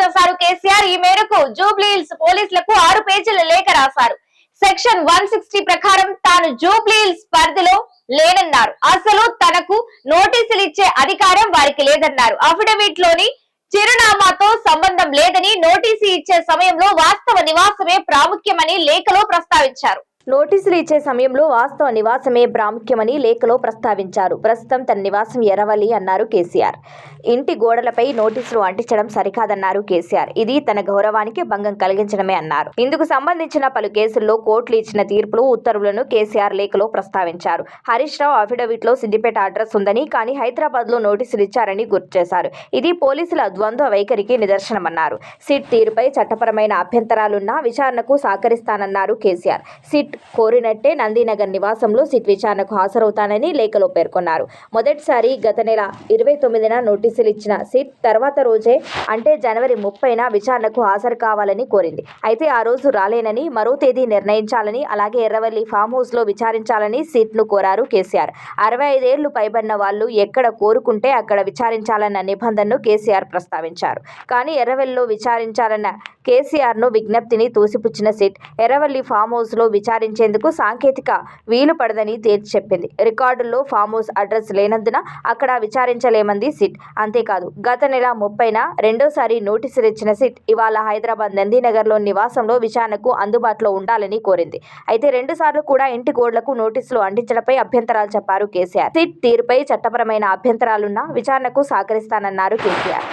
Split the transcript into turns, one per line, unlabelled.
చేశారు కేసీఆర్. ఈ మేరకు జూబ్లీహిల్స్ పోలీసులకు 6 పేజీల లేఖ రాశారు. సెక్షన్ 160 ప్రకారం తాను జూబ్లీహిల్స్ పరిధిలో లేనన్నారు. అసలు తనకు నోటీసులు ఇచ్చే అధికారం వారికి లేదన్నారు. అఫిడవిట్ లోని చిరునామాతో సంబంధం లేదని, నోటీసు ఇచ్చే సమయంలో వాస్తవ నివాసమే ప్రాముఖ్యమని లేఖలో ప్రస్తావించారు. నోటీసులు ఇచ్చే సమయంలో వాస్తవ నివాసమే ప్రాముఖ్యమని లేఖలో ప్రస్తావించారు. ప్రస్తుతం తన నివాసం ఎర్రవల్లి అన్నారు కేసీఆర్. ఇంటి గోడలపై నోటీసులు అంటించడం సరికాదన్నారు కేసీఆర్. ఇది తన గౌరవానికి భంగం కలిగించడమే అన్నారు. ఇందుకు సంబంధించిన పలు కేసుల్లో కోర్టులు ఇచ్చిన తీర్పులు, ఉత్తర్వులను కేసీఆర్ లేఖలో ప్రస్తావించారు. హరీష్ రావు అఫిడవిట్ లో సిద్దిపేట అడ్రస్ ఉందని, కానీ హైదరాబాద్ లో నోటీసులు ఇచ్చారని గుర్తు చేశారు. ఇది పోలీసుల ద్వంద్వ వైఖరికి నిదర్శనమన్నారు. సిట్ తీరుపై చట్టపరమైన అభ్యంతరాలున్నా విచారణకు సహకరిస్తానన్నారు కేసీఆర్. సిట్ కోరినట్టే నందినగర్ నివాసంలో సిట్ విచారణకు హాజరవుతానని లేఖలో పేర్కొన్నారు. మొదటిసారి గత నెల 29న నోటీసులు ఇచ్చిన సిట్ తర్వాత రోజే అంటే జనవరి 30న విచారణకు హాజరు కావాలని కోరింది. అయితే ఆ రోజు రాలేనని, మరో తేదీ నిర్ణయించాలని, అలాగే ఎర్రవల్లి ఫామ్ హౌస్ లో విచారించాలని సిట్ ను కోరారు కేసీఆర్. 65 ఏళ్లు పైబడిన వాళ్లు ఎక్కడ కోరుకుంటే అక్కడ విచారించాలన్న నిబంధనను కేసీఆర్ ప్రస్తావించారు. కానీ ఎర్రవల్లిలో విచారించాలన్న కేసీఆర్ ను విజ్ఞప్తిని తోసిపుచ్చిన సిట్ ఎర్రవల్లి ఫామ్ హౌస్ లో విచారించేందుకు సాంకేతిక వీలు పడదని తేల్చి చెప్పింది. రికార్డుల్లో ఫామ్ హౌస్ అడ్రస్ లేనందున అక్కడ విచారించలేమంది సిట్. అంతేకాదు గత నెల 30న రెండోసారి నోటీసులు ఇచ్చిన సిట్ ఇవాళ హైదరాబాద్ నందినగర్లో నివాసంలో విచారణకు అందుబాటులో ఉండాలని కోరింది. అయితే 2 సార్లు కూడా ఇంటి గోడలకు నోటీసులు అంటించడంపై అభ్యంతరాలు చెప్పారు కేసీఆర్. సిట్ తీరుపై చట్టపరమైన అభ్యంతరాలున్నా విచారణకు సహకరిస్తానన్నారు కేసీఆర్.